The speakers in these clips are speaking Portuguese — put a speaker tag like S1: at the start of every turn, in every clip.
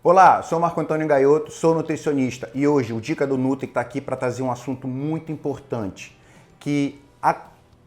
S1: Olá, sou Marco Antônio Gaioto, sou nutricionista e hoje o Dica do Nutri está aqui para trazer um assunto muito importante,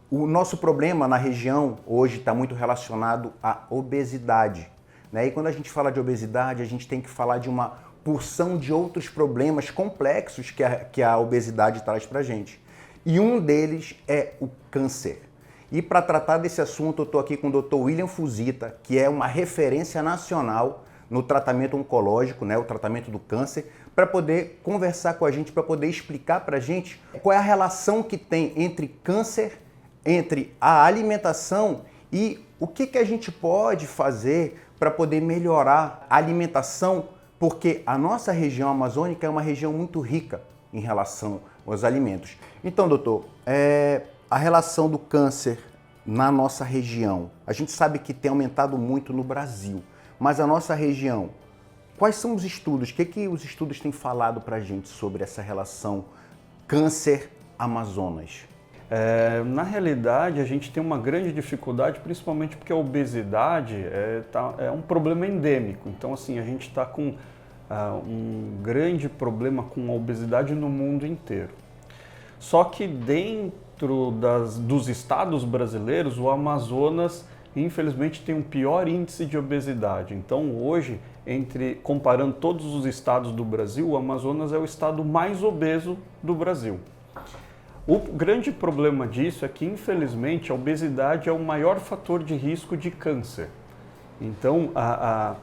S1: o nosso problema na região hoje está muito relacionado à obesidade, né? E quando a gente fala de obesidade, a gente tem que falar de uma porção de outros problemas complexos que a obesidade traz para a gente. E um deles é o câncer. E para tratar desse assunto, eu estou aqui com o Dr. William Fuzita, que é uma referência nacional no tratamento oncológico, né, o tratamento do câncer, para poder conversar com a gente, para poder explicar para a gente qual é a relação que tem entre câncer, entre a alimentação e o que a gente pode fazer para poder melhorar a alimentação, porque a nossa região amazônica é uma região muito rica em relação aos alimentos. Então, doutor, a relação do câncer na nossa região, a gente sabe que tem aumentado muito no Brasil, mas a nossa região, quais são os estudos? O que os estudos têm falado para a gente sobre essa relação câncer-Amazonas?
S2: Na realidade, a gente tem uma grande dificuldade, principalmente porque a obesidade é um problema endêmico. Então, assim, a gente está com um grande problema com a obesidade no mundo inteiro. Só que dentro dos estados brasileiros, o Amazonas, infelizmente, tem um pior índice de obesidade. Então, hoje, comparando todos os estados do Brasil, o Amazonas é o estado mais obeso do Brasil. O grande problema disso é que, infelizmente, a obesidade é o maior fator de risco de câncer. Então, a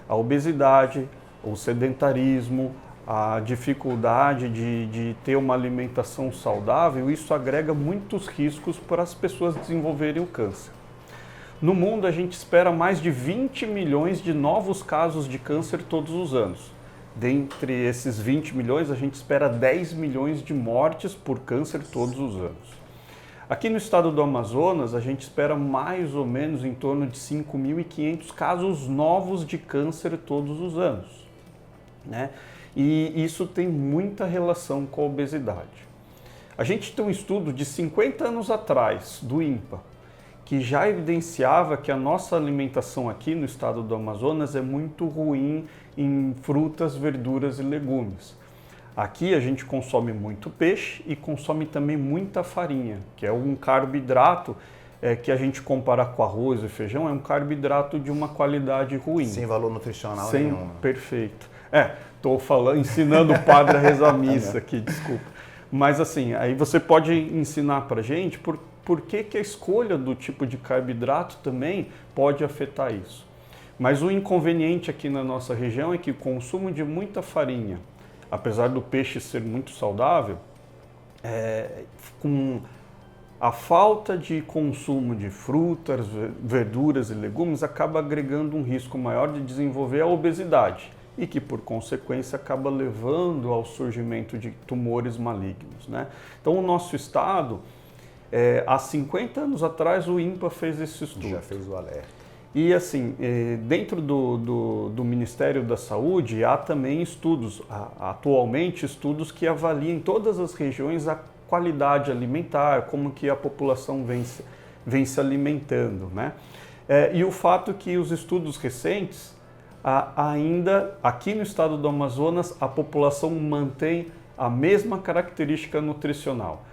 S2: obesidade, o sedentarismo, a dificuldade de ter uma alimentação saudável, isso agrega muitos riscos para as pessoas desenvolverem o câncer. No mundo, a gente espera mais de 20 milhões de novos casos de câncer todos os anos. Dentre esses 20 milhões, a gente espera 10 milhões de mortes por câncer todos os anos. Aqui no estado do Amazonas, a gente espera mais ou menos em torno de 5.500 casos novos de câncer todos os anos, né? E isso tem muita relação com a obesidade. A gente tem um estudo de 50 anos atrás, do INPA, que já evidenciava que a nossa alimentação aqui no estado do Amazonas é muito ruim em frutas, verduras e legumes. Aqui a gente consome muito peixe e consome também muita farinha, que é um carboidrato que a gente compara com arroz e feijão, é um carboidrato de uma qualidade ruim.
S1: Sem valor nutricional nenhum.
S2: Perfeito. Estou ensinando o padre a rezar a missa aqui, desculpa. Mas assim, aí você pode ensinar para a gente por que a escolha do tipo de carboidrato também pode afetar isso. Mas o inconveniente aqui na nossa região é que o consumo de muita farinha, apesar do peixe ser muito saudável, com a falta de consumo de frutas, verduras e legumes, acaba agregando um risco maior de desenvolver a obesidade e que, por consequência, acaba levando ao surgimento de tumores malignos, né? Então, o nosso estado, há 50 anos atrás, o INPA fez esse estudo.
S1: Já fez o alerta.
S2: E assim, dentro do Ministério da Saúde, há também estudos, atualmente estudos que avaliam em todas as regiões a qualidade alimentar, como que a população vem se alimentando, né? E o fato que os estudos recentes, ainda aqui no estado do Amazonas, a população mantém a mesma característica nutricional.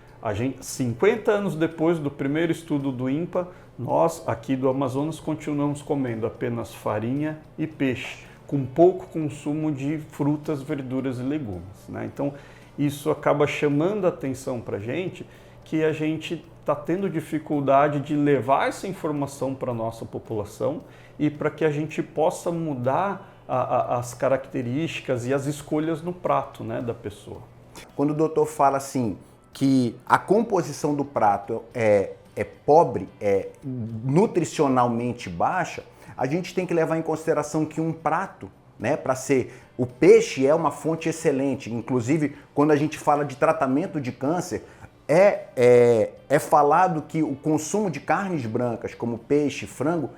S2: 50 anos depois do primeiro estudo do INPA, nós aqui do Amazonas continuamos comendo apenas farinha e peixe, com pouco consumo de frutas, verduras e legumes, né? Então, isso acaba chamando a atenção para a gente que a gente está tendo dificuldade de levar essa informação para a nossa população e para que a gente possa mudar as características e as escolhas no prato, né, da pessoa.
S1: Quando o doutor fala assim, que a composição do prato é pobre, é nutricionalmente baixa, a gente tem que levar em consideração que um prato, né, o peixe é uma fonte excelente. Inclusive, quando a gente fala de tratamento de câncer, é falado que o consumo de carnes brancas, como peixe, frango,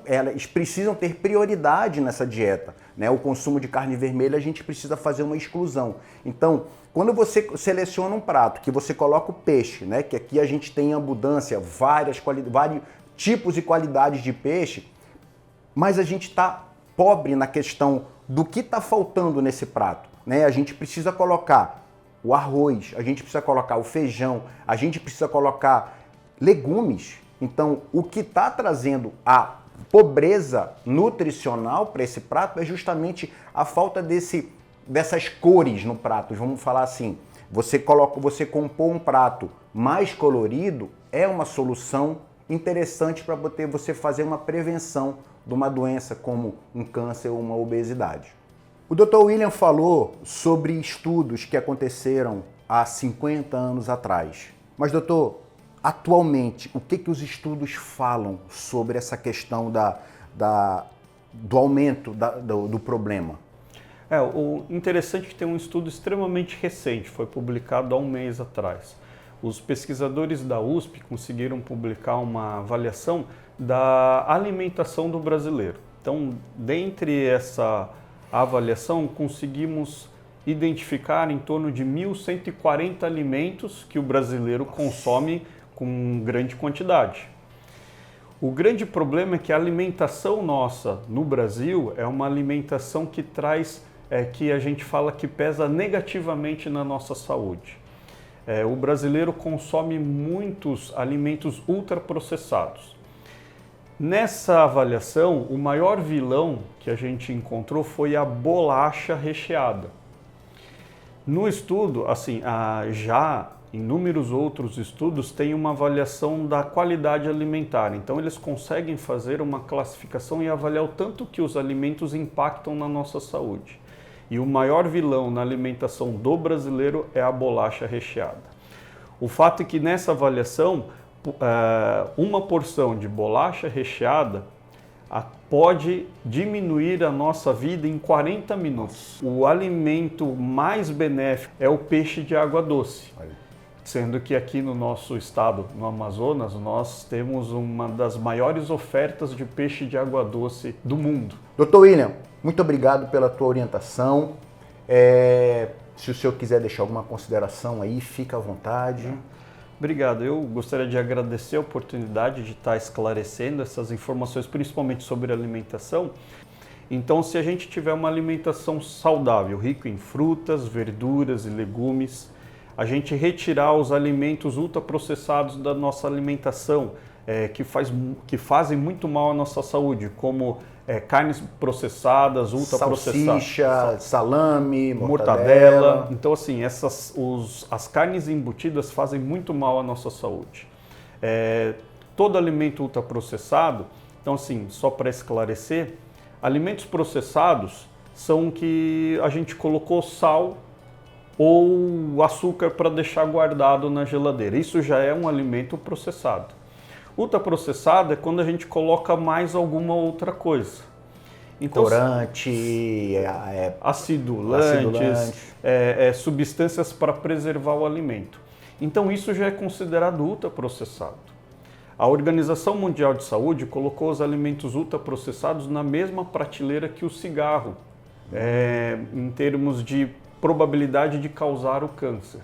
S1: elas precisam ter prioridade nessa dieta, né? O consumo de carne vermelha, a gente precisa fazer uma exclusão. Então, quando você seleciona um prato, que você coloca o peixe, né? Que aqui a gente tem em abundância vários tipos e qualidades de peixe, mas a gente está pobre na questão do que está faltando nesse prato, né? A gente precisa colocar o arroz, a gente precisa colocar o feijão, a gente precisa colocar legumes. Então, o que está trazendo a pobreza nutricional para esse prato é justamente a falta dessas cores no prato. Vamos falar assim, você compor um prato mais colorido é uma solução interessante para você fazer uma prevenção de uma doença como um câncer ou uma obesidade. O Dr. William falou sobre estudos que aconteceram há 50 anos atrás. Mas, doutor, atualmente, o que os estudos falam sobre essa questão do aumento do problema?
S2: O interessante é que tem um estudo extremamente recente, foi publicado há um mês atrás. Os pesquisadores da USP conseguiram publicar uma avaliação da alimentação do brasileiro. Então, dentre essa avaliação, conseguimos identificar em torno de 1.140 alimentos que o brasileiro consome com grande quantidade. O grande problema é que a alimentação nossa no Brasil é uma alimentação que traz, que a gente fala que pesa negativamente na nossa saúde. O brasileiro consome muitos alimentos ultraprocessados. Nessa avaliação, o maior vilão que a gente encontrou foi a bolacha recheada. No estudo, assim, já inúmeros outros estudos têm uma avaliação da qualidade alimentar. Então, eles conseguem fazer uma classificação e avaliar o tanto que os alimentos impactam na nossa saúde. E o maior vilão na alimentação do brasileiro é a bolacha recheada. O fato é que nessa avaliação, uma porção de bolacha recheada pode diminuir a nossa vida em 40 minutos. O alimento mais benéfico é o peixe de água doce. Sendo que aqui no nosso estado, no Amazonas, nós temos uma das maiores ofertas de peixe de água doce do mundo.
S1: Dr. William, muito obrigado pela tua orientação. Se o senhor quiser deixar alguma consideração aí, fica à vontade.
S2: Obrigado. Eu gostaria de agradecer a oportunidade de estar esclarecendo essas informações, principalmente sobre alimentação. Então, se a gente tiver uma alimentação saudável, rica em frutas, verduras e legumes, a gente retirar os alimentos ultraprocessados da nossa alimentação, que fazem muito mal à nossa saúde, como carnes processadas, ultraprocessadas.
S1: Salsicha, salame,
S2: mortadela. Então, assim, as carnes embutidas fazem muito mal à nossa saúde. Todo alimento ultraprocessado, então, assim, só para esclarecer, alimentos processados são que a gente colocou sal ou açúcar para deixar guardado na geladeira. Isso já é um alimento processado. Ultraprocessado é quando a gente coloca mais alguma outra coisa. Então,
S1: corante,
S2: acidulantes, substâncias para preservar o alimento. Então isso já é considerado ultraprocessado. A Organização Mundial de Saúde colocou os alimentos ultraprocessados na mesma prateleira que o cigarro, em termos de probabilidade de causar o câncer.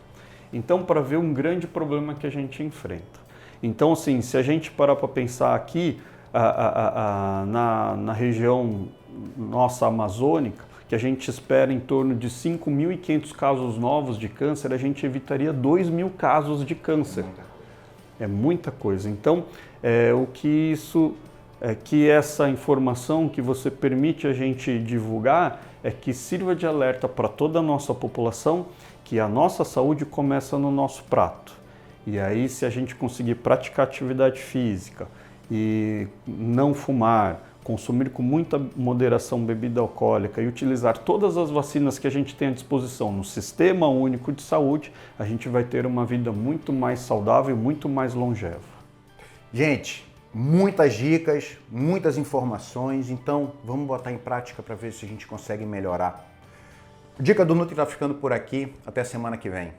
S2: Então, para ver um grande problema que a gente enfrenta. Então, assim, se a gente parar para pensar aqui, na região nossa amazônica, que a gente espera em torno de 5.500 casos novos de câncer, a gente evitaria 2.000 casos de câncer. É muita coisa. Então, que essa informação que você permite a gente divulgar é que sirva de alerta para toda a nossa população que a nossa saúde começa no nosso prato. E aí, se a gente conseguir praticar atividade física e não fumar, consumir com muita moderação bebida alcoólica e utilizar todas as vacinas que a gente tem à disposição no Sistema Único de Saúde, a gente vai ter uma vida muito mais saudável, muito mais longeva.
S1: Gente, muitas dicas, muitas informações, então vamos botar em prática para ver se a gente consegue melhorar. Dica do Nutri tá ficando por aqui, até semana que vem.